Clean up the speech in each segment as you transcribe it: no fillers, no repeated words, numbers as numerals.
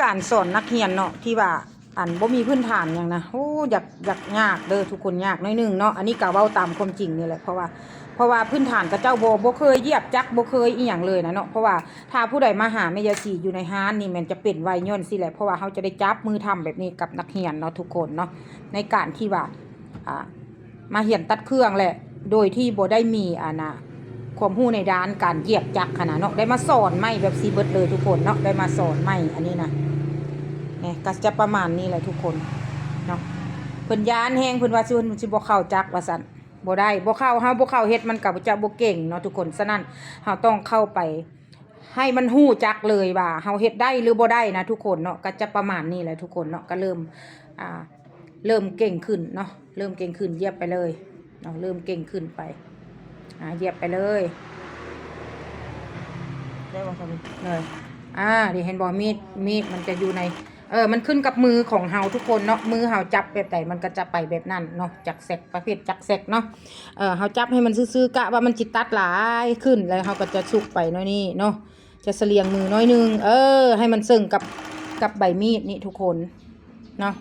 การสอนนักเรียนเนาะที่ว่าบ่มีพื้นฐานอย่างนะโอ้อยากยากเด้อทุกคนยากน้อยนึงเนาะอันนี้ก็เว้าตามความจริงนี่แหละเพราะว่าพื้นฐานกับเจ้าบ่เคยเหยียบจักบ่เคยอีหยังเลยนะเนาะเพราะว่าถ้าผู้ใดมาหาแม่ยาสีอยู่ในห้านนี่มันจะเป็นไวย้อนสิแหละเพราะว่าเขาจะได้จับมือทำแบบนี้กับนักเรียนเนาะทุกคนเนาะในการที่ว่ามาเรียนตัดเครื่องแหละโดยที่บ่ได้มีความรู้ในด้านการเหยียบจักรขนาดเนาะได้มาสอนไม่แบบซีเบิร์ดเลยทุกคนเนาะได้มาสอนไม่อันนี้นะเนี่ยก็จะประมาณนี้แหละทุกคนเนาะเพิ่นย้านแฮงเพิ่นว่าสิบ่เข้าจักว่าซั่นบ่ได้บ่เข้าเฮาบ่เข้าเฮ็ดมันก็จะบ่เก่งเนาะทุกคนฉะนั้นเฮาต้องเข้าไปให้มันฮู้จักเลยว่าเฮาเฮ็ดได้หรือบ่ได้นะทุกคนเนาะก็จะประมาณนี้แหละทุกคนเนาะก็เริ่มเก่งขึ้นเนาะเริ่มเก่งขึ้นเหยียบไปเลยเนาะเริ่มเก่งขึ้นไปเหยียบไปเลยได้บ่ครับเลยดิเห็นบ่มีดมันจะอยู่ในมันขึ้นกับมือของเฮาทุกคนเนาะมือเฮาจับแบบไหนมันก็จะไปแบบนั้นเนาะจักแซกประเภทจักแซกเนาะเฮาจับให้มันซื่อๆกะว่ามันจิตัดหลายขึ้นแล้วเฮาก็จะสุกไปน้อยนี่เนาะจะเสลียงมือน้อยนึงให้มันซึ่งกับใบมีดนี่ทุกคนเนาะ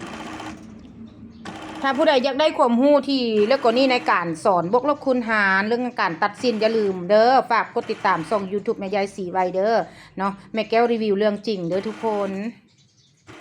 ถ้าผู้ใดอยากได้ความรู้ที่เรื่องกว่านี้ในการสอนบวกลบคูณหารเรื่องการตัดสินอย่าลืมเด้อฝากกดติดตามช่อง YouTube แม่ยายสีไว้เด้อเนาะแม่แก้วรีวิวเรื่องจริงเด้อทุกคน